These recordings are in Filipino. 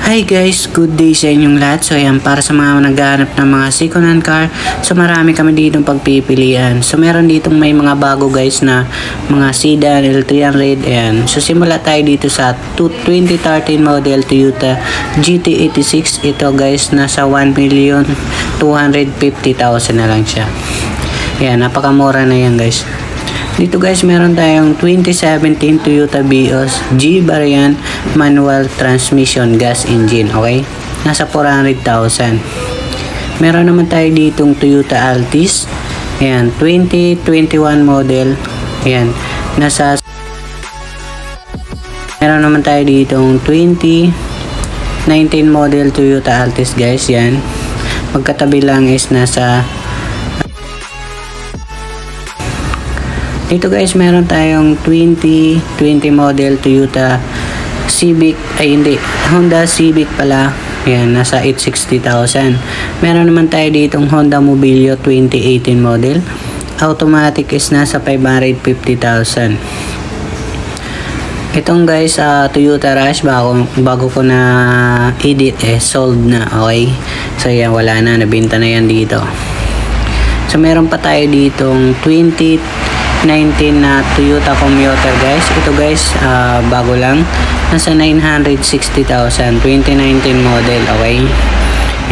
Hi guys, good day sa inyong lahat. So ayan, para sa mga naghahanap ng mga second hand car, so marami kami dito pagpipilian. So meron ditong may mga bago guys na mga sedan, L300, ayan. So simula tayo dito sa 2013 model Toyota GT86. Ito guys, nasa 1,250,000 na lang siya. Ayan, napakamura na yan guys. Dito guys, meron tayong 2017 Toyota Vios G variant manual transmission gas engine, okay? Nasa 400,000. Meron naman tayo ditong Toyota Altis. Ayan, 2021 model. Ayan, meron naman tayo ditong 2019 model Toyota Altis guys, yan. Magkatabi lang is nasa dito guys, meron tayong 2020 model Toyota Civic, Honda Civic pala. Ayan, nasa 860,000. Meron naman tayo ditong Honda Mobilio 2018 model. Automatic is nasa 550,000. Itong guys, Toyota Rush, bago ko na edit sold na, okay? So yan, wala na, nabenta na yan dito. So meron pa tayo ditong 2019 na Toyota Commuter guys. Ito guys, bago lang, nasa 960,000, 2019 model, okay?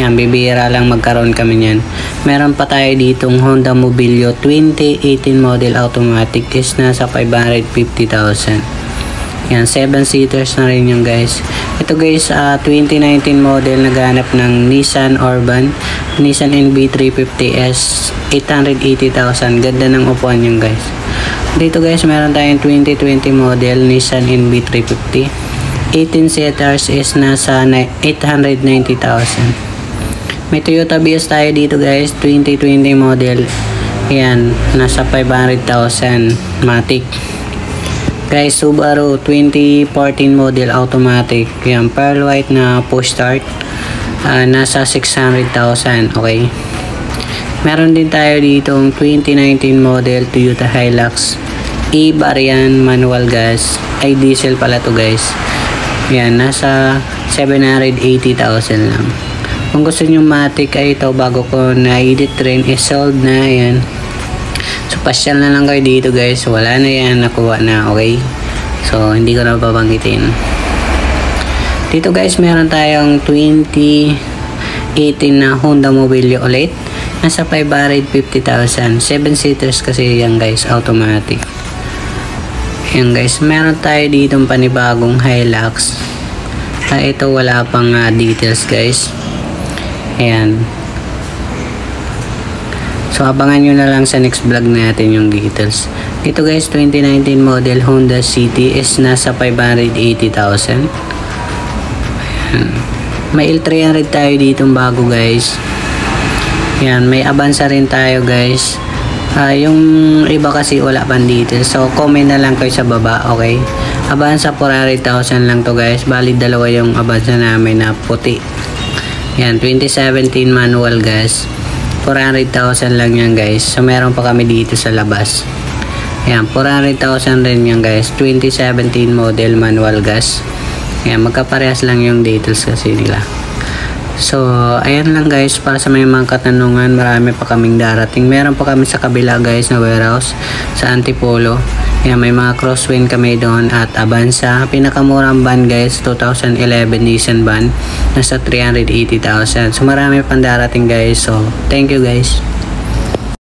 Yan, bibihira lang magkaroon kami niyan. Meron pa tayo ditong Honda Mobilio 2018 model automatic is nasa 550,000. Yan, 7-seaters na rin yung guys. Ito guys, 2019 model, naghanap ng Nissan Urban, Nissan NV350S, 880,000. Ganda ng upuan yung guys. Dito guys, meron tayong 2020 model Nissan NV350, 18 seaters is nasa 890,000. May Toyota Vios tayo dito guys, 2020 model. Yan, nasa 500,000 matic. Guys, Subaru 2014 model automatic. Yan, pearl white na push start. Nasa 600,000, okay? Meron din tayo ditong 2019 model Toyota Hilux E-variant manual gas. Ay, diesel pala to guys. Yan, nasa 780,000 lang. Kung gusto nyo matic ay ito, bago ko na-edit rin, is sold na yan. So, pasyal na lang kayo dito guys. Wala na yan, nakuha na, okay? So, hindi ko na babanggitin. Dito guys, meron tayong 2018 na Honda Mobilio ulit. Nasa 550,000. 7-seaters kasi yan guys, automatic. Yan guys, meron tayo ditong panibagong Hilux. Ito wala pang details guys. Ayan. So, abangan nyo na lang sa next vlog natin yung details. Dito guys, 2019 model Honda City is nasa 580,000. May L300 tayo ditong bago guys. Yan, may Avanza rin tayo guys. Yung iba kasi wala pang details. So, comment na lang kayo sa baba, okay? Avanza 400,000 lang to guys. Bali, dalawa yung Avanza namin na puti. Yan, 2017 manual guys. 400,000 lang yan guys. So meron pa kami dito sa labas. Ayan, 400,000 rin yan guys. 2017 model manual gas. Ayan, magkaparehas lang yung details kasi nila. So ayan lang guys, para sa may mga katanungan, marami pa kaming darating. Meron pa kami sa kabila guys na warehouse sa Antipolo. Ayan, may mga crosswind kami doon at Avanza. Pinakamurang van guys, 2011 Nissan van, nasa 380,000. So marami pang darating guys. So thank you guys.